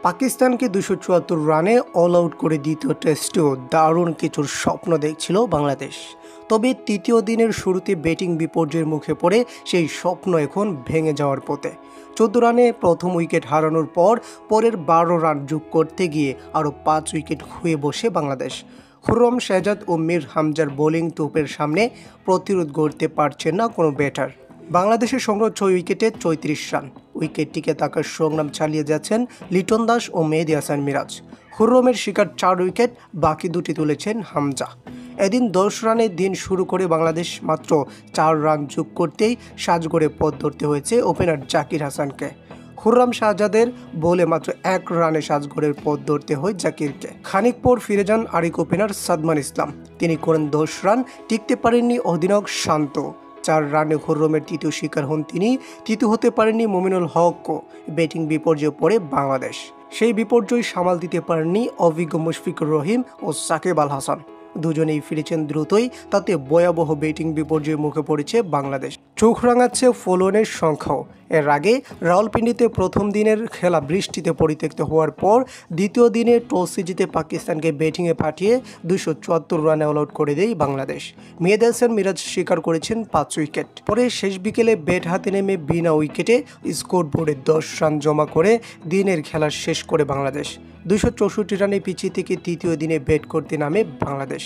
পাকিস্তানকে ২৭৪ রানে all out করে দ্বিতীয় টেস্টেও দারুণ কিছুর স্বপ্ন দেখছিল বাংলাদেশ। তবে তৃতীয় দিনের শুরুতে ব্যাটিং বিপর্যয়ের মুখে পড়ে সেই স্বপ্ন এখন ভেঙে যাওয়ার পথে। ১৪ রানে প্রথম উইকেট হারানোর পরের ১২ রান যোগ করতে গিয়ে আরও ৫ উইকেট খুঁয়ে বসে বাংলাদেশ। খুররম শেহজাদ ও মীর হামজার বোলিং তোপের সামনে প্রতিরোধ গড়তে পারছেন না কোনো ব্যাটার। বাংলাদেশের সংগ্রহ ৬ উইকেটে ৩৪ রান। উইকেট টিকে থাকার সংগ্রাম চালিয়ে যাচ্ছেন লিটন দাস ও মেহেদী হাসান মিরাজ। খুররমের শিকার ৪ উইকেট, বাকি দুটি তুলেছেন হামজা। এদিন ১০ রানে দিন শুরু করে বাংলাদেশ মাত্র ৪ রান যোগ করতেই সাজঘরে পথ ধরতে হয়েছে ওপেনার জাকির হাসানকে। খুররম শাহজাদের বলে মাত্র ১ রানে সাজঘরের পথ ধরতে হয় জাকিরকে। খানিক পর ফিরে যান আরেক ওপেনার সাদমান ইসলাম। তিনি করেন ১০ রান, টিকতে পারেননি অধিনায়ক শান্ত। ৪ রানে খুররমের তৃতীয় শিকার হন তিনি। তৃতীয় হতে পারেননি মুমিনুল হকও। ব্যাটিং বিপর্যয়ে পড়ে বাংলাদেশ। সেই বিপর্যয় সামাল দিতে পারেননি অভিজ্ঞ মুশফিকুর রহিম ও সাকিব আল হাসান। দুজনেই ফিরেছেন দ্রুতই, তাতে ভয়াবহ ব্যাটিং বিপর্যয়ের মুখে পড়েছে বাংলাদেশ। চোখ রাঙাচ্ছে ফলোনের সংখ্যাও। এর আগে রাওয়ালপিন্ডিতে প্রথম দিনের খেলা বৃষ্টিতে পরিত্যক্ত হওয়ার পর দ্বিতীয় দিনে টসে জিতে পাকিস্তানকে ব্যাটিংয়ে পাঠিয়ে ২৭৪ রানে অল আউট করে দেয় বাংলাদেশ। মেহেদী হাসান মিরাজ শিকার করেছেন ৫ উইকেট। পরে শেষ বিকেলে ব্যাট হাতে নেমে বিনা উইকেটে স্কোরবোর্ডে ১০ রান জমা করে দিনের খেলা শেষ করে বাংলাদেশ। ২৬৪ রানে পিছিয়ে থেকে তৃতীয় দিনে ব্যাট করতে নামে বাংলাদেশ।